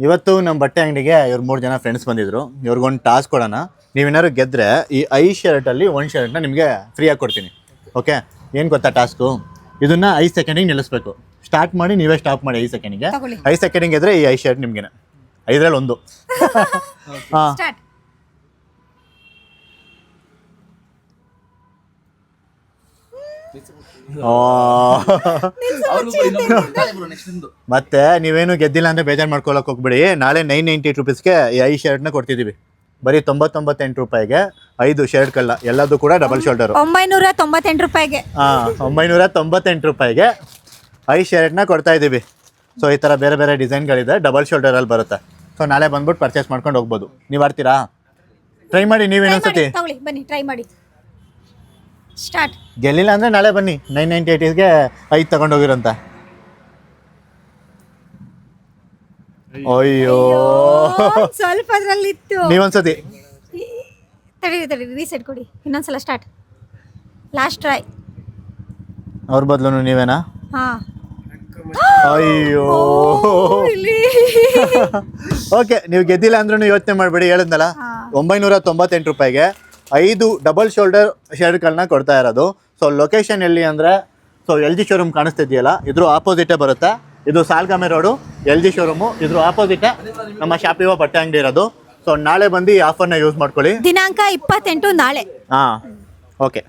ಇವತ್ತು ನಮ್ಮ ಬಟ್ಟೆ ಅಂಗಡಿಗೆ ಇವ್ರು 3 ಜನ ಫ್ರೆಂಡ್ಸ್ ಬಂದಿದ್ರು. ಇವ್ರಿಗೊಂದು ಟಾಸ್ಕ್ ಕೊಡೋಣ. ನೀವೇನಾದ್ರು ಗೆದ್ದರೆ ಈ 5 ಶರ್ಟಲ್ಲಿ 1 ಶರ್ಟ್ನ ನಿಮಗೆ ಫ್ರೀಯಾಗಿ ಕೊಡ್ತೀನಿ. ಓಕೆ, ಏನು ಗೊತ್ತಾ ಟಾಸ್ಕು? ಇದನ್ನು 5 ಸೆಕೆಂಡಿಗೆ ನಿಲ್ಲಿಸ್ಬೇಕು. ಸ್ಟಾರ್ಟ್ ಮಾಡಿ ನೀವೇ ಸ್ಟಾಪ್ ಮಾಡಿ 5 ಸೆಕೆಂಡಿಗೆ. 5 ಸೆಕೆಂಡಿಗೆ ಗೆದ್ರೆ ಈ 5 ಶರ್ಟ್ ನಿಮ್ಗೆ 5ರಲ್ಲಿ 1. ಹಾಂ, ಮತ್ತೆ ನೀವೇನು ಗೆದ್ದಿಲ್ಲ ಅಂದರೆ ಬೇಜಾರು ಮಾಡ್ಕೊಳಕ್ಕೆ ಹೋಗ್ಬಿಡಿ. ನಾಳೆ 998 ರುಪೀಸ್ಗೆ ಈ 5 ಶರ್ಟ್ನ ಕೊಡ್ತಿದ್ದೀವಿ. ಬರೀ 99 ರೂಪಾಯಿಗೆ 5 ಶರ್ಟ್ಗಳಲ್ಲ, ಎಲ್ಲದೂ ಕೂಡ ಡಬಲ್ ಶೋಲ್ಡರು. 998 ರೂಪಾಯಿಗೆ. ಹಾಂ, 998 ರೂಪಾಯಿಗೆ 5 ಶರ್ಟ್ನ ಕೊಡ್ತಾ ಇದ್ದೀವಿ. ಸೊ ಈ ಥರ ಬೇರೆ ಬೇರೆ ಡಿಸೈನ್ಗಳಿದೆ, ಡಬಲ್ ಶೋಲ್ಡರಲ್ಲಿ ಬರುತ್ತೆ. ಸೊ ನಾಳೆ ಬಂದ್ಬಿಟ್ಟು ಪರ್ಚೇಸ್ ಮಾಡ್ಕೊಂಡು ಹೋಗ್ಬೋದು. ನೀವು ಆಡ್ತೀರಾ? ಟ್ರೈ ಮಾಡಿ ನೀವೇನೊಂದ್ಸತಿ. ಬನ್ನಿ ಟ್ರೈ ಮಾಡಿ. ಸ್ಟಾರ್ಟ್. ಗೆಲ್ಲಿಲ್ಲ ಅಂದರೆ ನಾಳೆ ಬನ್ನಿ 998ಗೆ 5 ತಗೊಂಡೋಗಿರಂತ. ಅಯ್ಯೋ, ಸ್ವಲ್ಪ ಅದ್ರಲ್ಲಿತ್ತು. ನೀವೊಂದ್ಸತಿ ತಡಿ ರೀಸೆಟ್ ಕೊಡಿ. ಇನ್ನೊಂದ್ಸಲ ಸ್ಟಾರ್ಟ್. Last try. ಅವ್ರ ಬದಲು ನೀವೇನಾ? ಹಾಂ. ಅಯ್ಯೋ, ಓಕೆ. ನೀವು ಗೆದ್ದಿಲ್ಲ ಅಂದ್ರೂ ಯೋಚನೆ ಮಾಡಬೇಡಿ, ಹೇಳಿದ್ನಲ್ಲ 998 ರೂಪಾಯಿಗೆ 5 ಡಬಲ್ ಶೋಲ್ಡರ್ ಶರ್ಟ್ಗಳನ್ನ ಕೊಡ್ತಾ ಇರೋದು. ಸೊ ಲೊಕೇಶನ್ ಎಲ್ಲಿ ಅಂದರೆ, ಸೊ LG ಶೋರೂಮ್ ಕಾಣಿಸ್ತಿದೆಯಲ್ಲ, ಇದ್ರ ಆಪೋಸಿಟೇ ಬರುತ್ತೆ. ಇದು ಸಾಲ್ಗಾಮೆ ರೋಡು, LG ಶೋರೂಮು. ಇದ್ರ ಆಪೋಸಿಟೇ ನಮ್ಮ ಶಾಪಿವ ಬಟ್ಟೆ ಅಂಗಡಿ ಇರೋದು. ಸೊ ನಾಳೆ ಬಂದು ಈ ಆಫರ್ನ ಯೂಸ್ ಮಾಡ್ಕೊಳ್ಳಿ. ದಿನಾಂಕ 28 ನಾಳೆ. ಹಾಂ, ಓಕೆ.